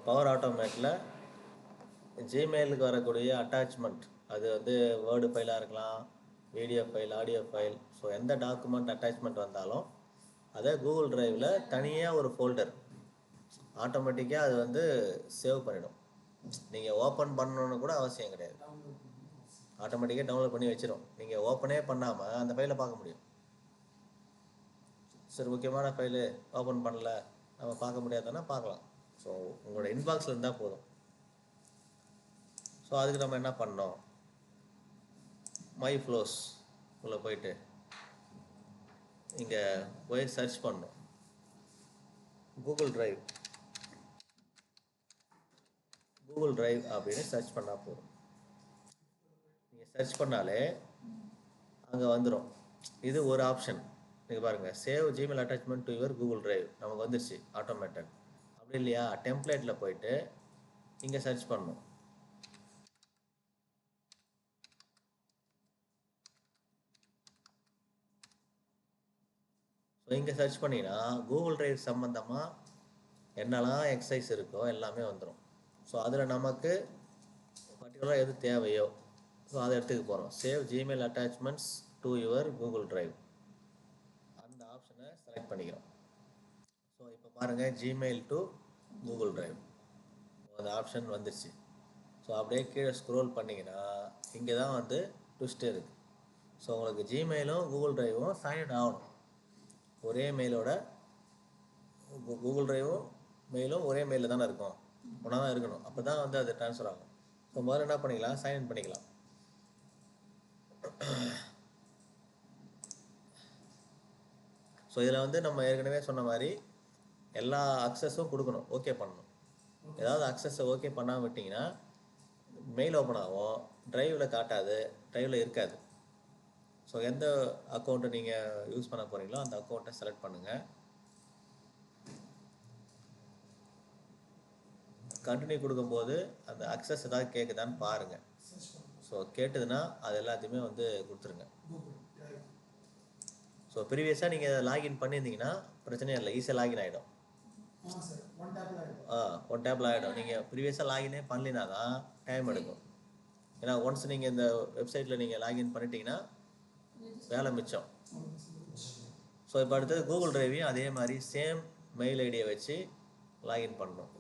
Power ஆட்டோமேட்டில் ஜிமெயிலுக்கு வரக்கூடிய attachment, அது வந்து வேர்டு ஃபைலாக இருக்கலாம், video file, audio file, so எந்த டாக்குமெண்ட் அட்டாச்மெண்ட் வந்தாலும் அதை கூகுள் டிரைவில் தனியாக ஒரு ஃபோல்டர் ஆட்டோமேட்டிக்காக அது வந்து சேவ் பண்ணிடும். நீங்கள் ஓப்பன் பண்ணணுன்னு கூட அவசியம் கிடையாது, ஆட்டோமேட்டிக்காக டவுன்லோட் பண்ணி வச்சிடும். நீங்கள் ஓப்பனே பண்ணாமல் அந்த ஃபைலை பார்க்க முடியும். சரி, முக்கியமான ஃபைலு ஓப்பன் பண்ணல, நம்ம பார்க்க முடியாதுன்னா பார்க்கலாம். ஸோ உங்களோட இன்பாக்ஸில் இருந்தால் போதும். ஸோ அதுக்கு நம்ம என்ன பண்ணோம், மை ஃப்ளோஸ் உள்ளே போயிட்டு இங்கே போய் சர்ச் பண்ணோம், கூகுள் டிரைவ் அப்படின்னு சர்ச் பண்ணால் போதும். நீங்கள் சர்ச் பண்ணாலே அங்கே வந்துடும். இது ஒரு ஆப்ஷன். நீங்கள் பாருங்கள், save Gmail attachment to your Google drive நமக்கு வந்துருச்சு ஆட்டோமேட்டட். அப்படி இல்லையா, டெம்ப்ளேட்டில் போயிட்டு இங்கே சர்ச் பண்ணணும். ஸோ இங்கே சர்ச் பண்ணிங்கன்னா கூகுள் டிரைவ் சம்மந்தமாக என்னெல்லாம் எக்ஸசைஸ் இருக்கோ எல்லாமே வந்துடும். ஸோ அதில் நமக்கு பர்டிகுலராக எது தேவையோ ஸோ அதை எடுத்துக்க போகிறோம். Save Gmail attachments to your Google drive, அந்த ஆப்ஷனை செலக்ட் பண்ணிக்கிறோம். ஸோ இப்போ பாருங்கள், ஜிமெயில் டு கூகுள் டிரைவ் அந்த ஆப்ஷன் வந்துடுச்சு. ஸோ அப்படியே கீழே ஸ்க்ரோல் பண்ணிங்கன்னா இங்கே தான் வந்து ட்விஸ்ட் இருக்குது. ஸோ உங்களுக்கு ஜிமெயிலும் கூகுள் டிரைவும் சைன் ஆகணும். ஒரே மெயிலோட கூகுள் டிரைவும் மெயிலும் ஒரே மெயிலில் தானே இருக்கும், ஒன்றா தான் இருக்கணும். அப்போ தான் வந்து அது ட்ரான்ஸ்ஃபர் ஆகும். ஸோ முதல்ல என்ன பண்ணிக்கலாம், சைன்இன் பண்ணிக்கலாம். ஸோ இதில் வந்து நம்ம ஏற்கனவே சொன்ன மாதிரி எல்லா அக்சஸும் கொடுக்கணும், ஓகே பண்ணணும். ஏதாவது அக்சஸை ஓகே பண்ணாமல் விட்டிங்கன்னா மெயில் ஓப்பன் ஆகும், டிரைவில் காட்டாது, டிரைவில் இருக்காது. ஸோ எந்த அக்கௌண்ட்டை நீங்கள் யூஸ் பண்ண போகிறீங்களோ அந்த அக்கௌண்ட்டை செலக்ட் பண்ணுங்கள். கண்டினியூ கொடுக்கும்போது அந்த அக்சஸ் ஏதாவது கேட்குதான்னு பாருங்கள். ஸோ கேட்டதுன்னா அது எல்லாத்தையுமே வந்து கொடுத்துருங்க. ஸோ ப்ரீவியஸாக நீங்கள் லாகின் பண்ணியிருந்தீங்கன்னா பிரச்சனையே இல்லை, ஈஸியாக லாகின் ஆகிடும். ஒன் டேப்பில் ஆகிடும். நீங்கள் ப்ரீவியஸாக லாகினே பண்ணலினா தான் டைம் எடுக்கும். ஏன்னா ஒன்ஸ் நீங்கள் இந்த வெப்சைட்டில் நீங்கள் லாகின் பண்ணிட்டீங்கன்னா வேலை மிச்சம். ஸோ இப்போ அடுத்தது கூகுள் டிரைவையும் அதே மாதிரி சேம் மெயில் ஐடியை வச்சு லாகின் பண்ணணும்.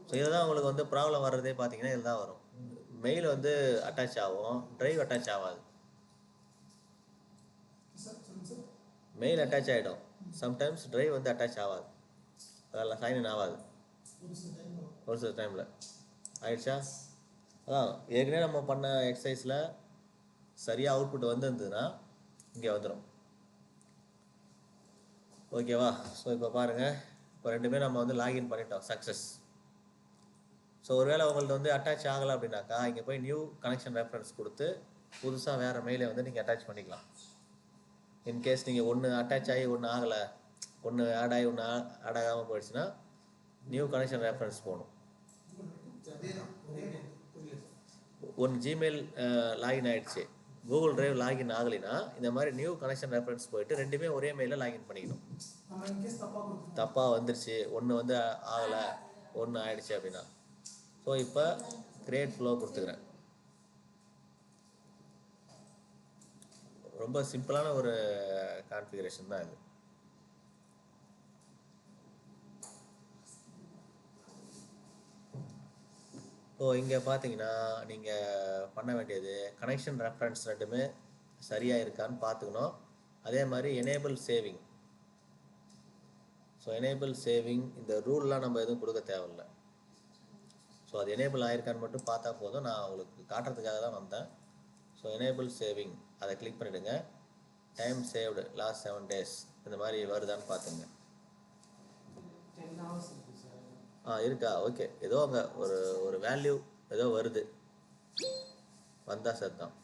ஸோ இதில் தான் உங்களுக்கு வந்து ப்ராப்ளம் வர்றதே பார்த்தீங்கன்னா இதில் தான் வரும். மெயில் வந்து அட்டாச் ஆகும், டிரைவ் அட்டாச் ஆகாது. மெயில் அட்டாச் ஆகிடும், சம்டைம்ஸ் டிரைவ் வந்து அட்டாச் ஆகாது, அதெல்லாம் சைன்இன் ஆகாது ஒரு சில டைமில். ஆயிடுச்சா? அதான் ஏற்கனவே நம்ம பண்ண எக்ஸசைஸில் சரியாக அவுட்புட் வந்துருந்ததுன்னா இங்கே வந்துடும். ஓகேவா? ஸோ இப்போ பாருங்கள், இப்போ ரெண்டுமே நம்ம வந்து லாகின் பண்ணிட்டோம், சக்ஸஸ். ஸோ ஒருவேளை உங்கள்ட்ட வந்து அட்டாச் ஆகலை அப்படின்னாக்கா இங்கே போய் நியூ கனெக்ஷன் ரெஃபரன்ஸ் கொடுத்து புதுசாக வேறு மெயிலை வந்து நீங்கள் அட்டாச் பண்ணிக்கலாம். இன்கேஸ் நீங்கள் ஒன்று அட்டாச் ஆகி ஒன்று ஆகலை, ஒன்று ஆட் ஆகி ஒன்று ஆட் ஆகாமல் போயிடுச்சுன்னா நியூ கனெக்ஷன் ரெஃபரன்ஸ் போகணும். ஒன்று ஜிமெயில் லாகின் ஆகிடுச்சு, கூகுள் டிரைவ் லாகின் ஆகலைன்னா இந்த மாதிரி நியூ கனெக்ஷன் ரெஃபரன்ஸ் போயிட்டு ரெண்டுமே ஒரே மெயிலில் லாகின் பண்ணிக்கணும். தப்பாக வந்துருச்சு, ஒன்று வந்து ஆகலை, ஒன்று ஆகிடுச்சு அப்படின்னா. ஸோ இப்போ கிரியேட் ஃப்ளோ கொடுத்துக்கிறேன். ரொம்ப சிம்பிளான ஒரு கான்ஃபிகரேஷன் தான் இது. ஸோ இங்கே பார்த்தீங்கன்னா நீங்கள் பண்ண வேண்டியது கனெக்ஷன் ரெஃபரன்ஸ் ரெண்டுமே சரியாக இருக்கான்னு பார்த்துக்கணும். அதே மாதிரி enable saving. So enable saving இந்த ரூல்லாம் நம்ம எதுவும் கொடுக்க தேவையில்லை. ஸோ அது எனேபிள் ஆகிருக்கான்னு மட்டும் பார்த்தா போதும். நான் உங்களுக்கு காட்டுறதுக்காக தான் வந்தேன். ஸோ எனேபிள் சேவிங் அதை கிளிக் பண்ணிவிடுங்க. டைம் சேவ்டு லாஸ்ட் 7 days இந்த மாதிரி வருதான்னு பார்த்துங்க. இருக்கா? ஓகே, ஏதோ அங்கே ஒரு வேல்யூ ஏதோ வருது, வந்தால் சார் தான்.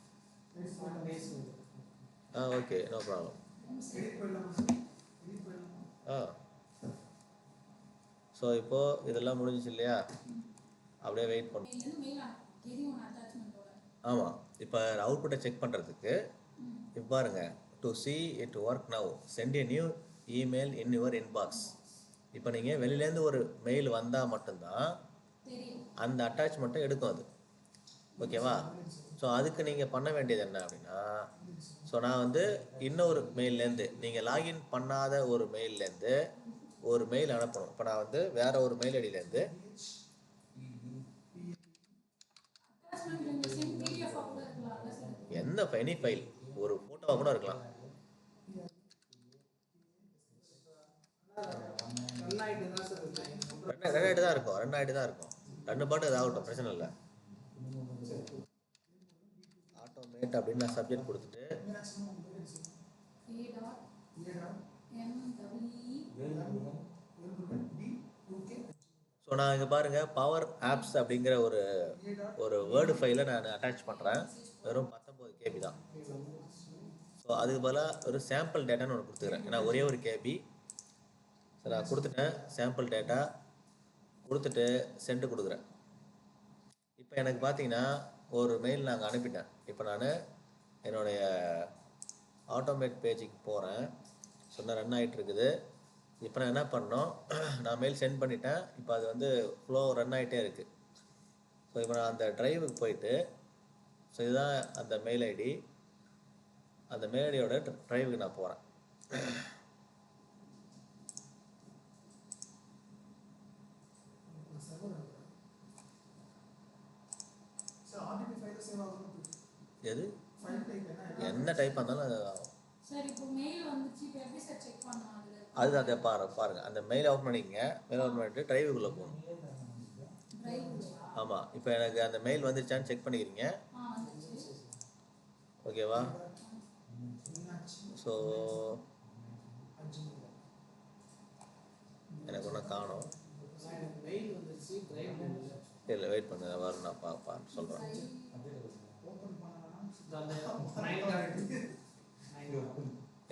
Okay, no problem. ஸோ இப்போது இதெல்லாம் முடிஞ்சிச்சு இல்லையா? அப்படியே வெயிட் பண்ணும். ஆமாம், இப்போ அவுட்புட்டை செக் பண்ணுறதுக்கு இப்போ பாருங்கள், to see it work now send a new email in your inbox. இப்போ நீங்கள் வெளியிலேருந்து ஒரு மெயில் வந்தால் மட்டும்தான் அந்த அட்டாச்மெண்ட்டை எடுக்கும் அது. ஓகேவா? ஸோ அதுக்கு நீங்கள் பண்ண வேண்டியது என்ன அப்படின்னா, ஸோ நான் வந்து இன்னொரு மெயிலேருந்து நீங்கள் லாகின் பண்ணாத ஒரு மெயிலேருந்து ஒரு மெயில் அனுப்பணும். இப்போ நான் வந்து வேற ஒரு மெயில் ஐடியிலேருந்து எந்த எனி ஃபைல் ஒரு ஃபோட்டோவாக கூட இருக்கலாம். ரெண்டாயிட்டு தான் இருக்கும், ரெண்டு பாட்டு இதாகட்டும், பிரச்சனை இல்லை. ஆட்டோமேட் அப்படின்னு நான் சப்ஜெக்ட் கொடுத்துட்டு ஸோ நான் இங்கே பாருங்கள் பவர் ஆப்ஸ் அப்படிங்கிற ஒரு வேர்டு ஃபைலை நான் அட்டாச் பண்ணுறேன். வெறும் 19 KB தான். ஸோ அதுக்கு பதிலாக ஒரு சாம்பிள் டேட்டான்னு ஒன்று கொடுத்துக்கிறேன். ஏன்னா ஒரே ஒரு KB. ஸோ நான் கொடுத்துட்டேன், சாம்பிள் டேட்டா கொடுத்துட்டு சென்ட் கொடுக்குறேன். இப்போ எனக்கு பார்த்தீங்கன்னா ஒரு மெயில் நாங்கள் அனுப்பிட்டேன். இப்போ நான் என்னுடைய ஆட்டோமேட் பேஜுக்கு போகிறேன். சொன்ன ரன் ஆகிட்டு இருக்குது. இப்போ நான் என்ன பண்ணோம், நான் மெயில் சென்ட் பண்ணிட்டேன். இப்போ அது வந்து ஃப்ளோ ரன் ஆகிட்டே இருக்குது. ஸோ இப்போ நான் அந்த ட்ரைவுக்கு போயிட்டு, ஸோ இதுதான் அந்த மெயில் ஐடி, அந்த மெயில் ஐடியோட ட்ரைவுக்கு நான் போகிறேன். எது என்ன டைப் இருந்தாலும் அதுதான் அதை பாருங்கள். அந்த மெயில் ஓப்பன் பண்ணிக்கங்க. மெயில் ஓப்பன் பண்ணிட்டு ட்ரைவுக்குள்ளே போகணும். ஆமாம், இப்போ எனக்கு அந்த மெயில் வந்துருச்சான்னு செக் பண்ணிக்கிறீங்க. ஓகேவா? ஸோ எனக்கு ஒன்றும் காணும். இல்லை, வெயிட் பண்ணு, வரும், நான் பார்த்து சொல்கிறேன்.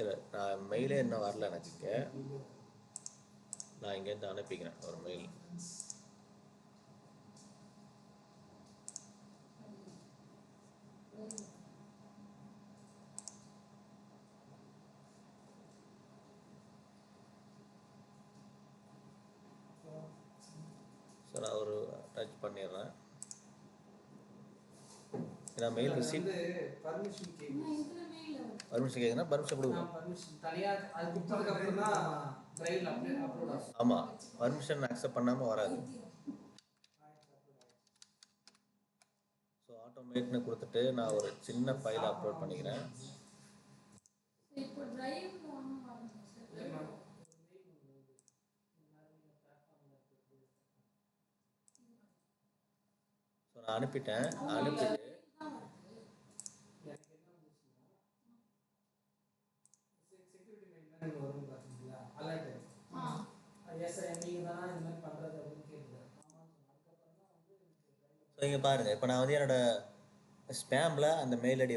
இல்லை, நான் மெயிலே இன்னும் வரல எனக்கு. நான் இங்கேருந்து அனுப்பிக்கிறேன் ஒரு மெயில். ஸோ நான் ஒரு டச் பண்ணிடுறேன். ஏன்னா மெயில் ரிசீவ் பர்மிஷன் கேட்குன்னா பர்மிஷன் கொடுக்கணும். ஆமாம், பர்மிஷன் அக்செப்ட் பண்ணாமல் வராது. ஸோ ஆட்டோமேட்னு கொடுத்துட்டு நான் ஒரு சின்ன ஃபைலை அப்லோட் பண்ணிக்கிறேன். ஸோ நான் அனுப்பிட்டு ஸோ இங்கே பாருங்கள், இப்போ நான் வந்து என்னோடய ஸ்பேமில் அந்த மெயில் ஐடி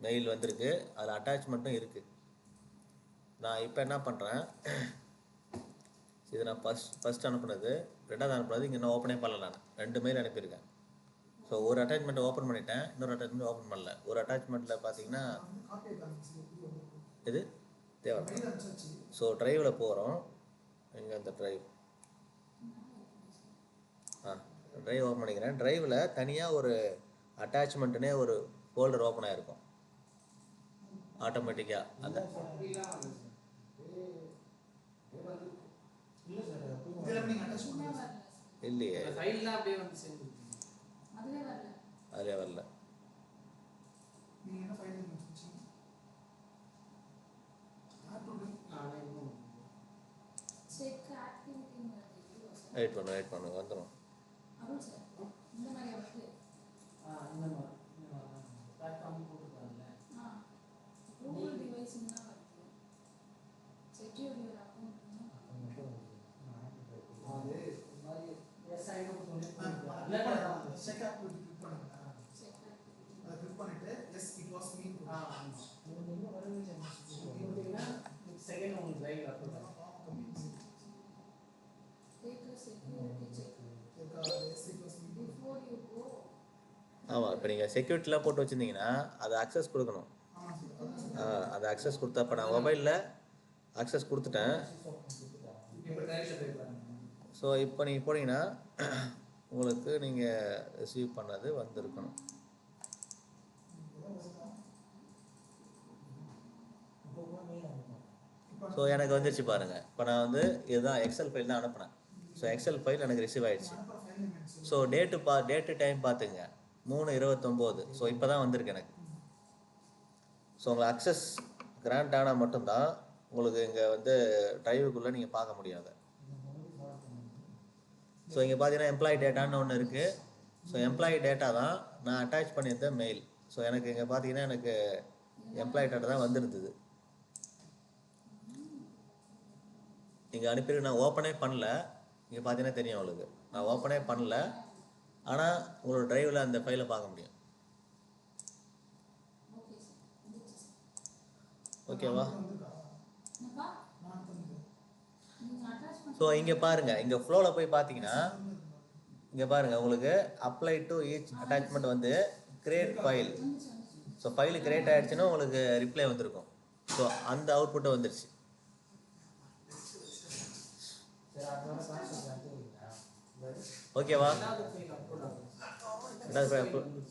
மெயில் வந்திருக்கு. அதில் அட்டாச்மெண்ட்டும் இருக்குது. நான் இப்போ என்ன பண்ணுறேன், இது நான் ஃபஸ்ட் அனுப்புனது, ரெண்டாவது அனுப்புனது இங்கே இன்னும் ஓப்பனே பண்ணல. நான் 2 மெயில் அனுப்பியிருக்கேன். ஸோ ஒரு அட்டாச்மெண்ட்டை ஓப்பன் பண்ணிட்டேன், இன்னொரு அட்டாச்மெண்ட் ஓப்பன் பண்ணல. ஒரு அட்டாச்மெண்ட்டில் பார்த்தீங்கன்னா இது தேவை. ஸோ ட்ரைவில் போகிறோம். இங்கே அந்த ட்ரைவ் ட்ரைவ் ஓப்பன் பண்ணிக்கிறேன். ட்ரைவில் தனியாக ஒரு அட்டாச்மெண்ட்டுனே ஒரு ஃபோல்டர் ஓப்பன் ஆகிருக்கும் ஆட்டோமேட்டிக்காக. அந்த இல்லையே, அதிலே வரல. வெயிட் பண்ணு வந்துடும். ஆமாம், இப்போ நீங்கள் செக்யூரிட்டிலாம் போட்டு வச்சுருந்தீங்கன்னா அதை அக்சஸ் கொடுக்கணும். அதை அக்சஸ் கொடுத்தா இப்போ நான் மொபைலில் அக்சஸ் கொடுத்துட்டேன். ஸோ இப்போ நீங்கள் போனீங்கன்னா உங்களுக்கு நீங்கள் ரிசீவ் பண்ணது வந்திருக்கணும். ஸோ எனக்கு வந்துச்சு பாருங்கள். இப்போ நான் வந்து இதுதான் எக்ஸல் ஃபைல் தான் அனுப்புனேன். ஸோ எக்ஸல் ஃபைல் எனக்கு ரிசீவ் ஆகிடுச்சு. ஸோ டேட்டு டைம் பார்த்துங்க 3/29. ஸோ இப்போ தான் வந்திருக்கு எனக்கு. ஸோ உங்களுக்கு அக்சஸ் கிராண்ட் ஆனால் மட்டும்தான் உங்களுக்கு இங்கே வந்து ட்ரைவுக்குள்ளே நீங்கள் பார்க்க முடியாது. ஸோ இங்கே பார்த்தீங்கன்னா எம்ப்ளாயி டேட்டான்னு ஒன்று இருக்குது. ஸோ எம்ப்ளாயி டேட்டா தான் நான் அட்டாச் பண்ணியிருந்த மெயில். ஸோ எனக்கு இங்கே பார்த்தீங்கன்னா எனக்கு எம்ப்ளாயி டேட்டா தான் வந்துருந்தது. இங்கே அனுப்பிட்டு நான் ஓப்பனே பண்ணல. இங்கே பார்த்தீங்கன்னா தெரியும் உங்களுக்கு, நான் ஓப்பனே பண்ணல. ஆனால் உங்களோட ட்ரைவில் அந்த ஃபைலை பார்க்க முடியும். ஓகேவா? ஸோ இங்கே பாருங்கள், இங்கே ஃப்ளோவில் போய் பார்த்தீங்கன்னா இங்கே பாருங்கள் உங்களுக்கு அப்ளை டு ஈச் அட்டாச்மெண்ட் வந்து create file. So file create ஆகிடுச்சுன்னா உங்களுக்கு ரிப்ளை வந்திருக்கும். ஸோ அந்த அவுட்புட்டை வந்துருச்சு. ஓகேவா?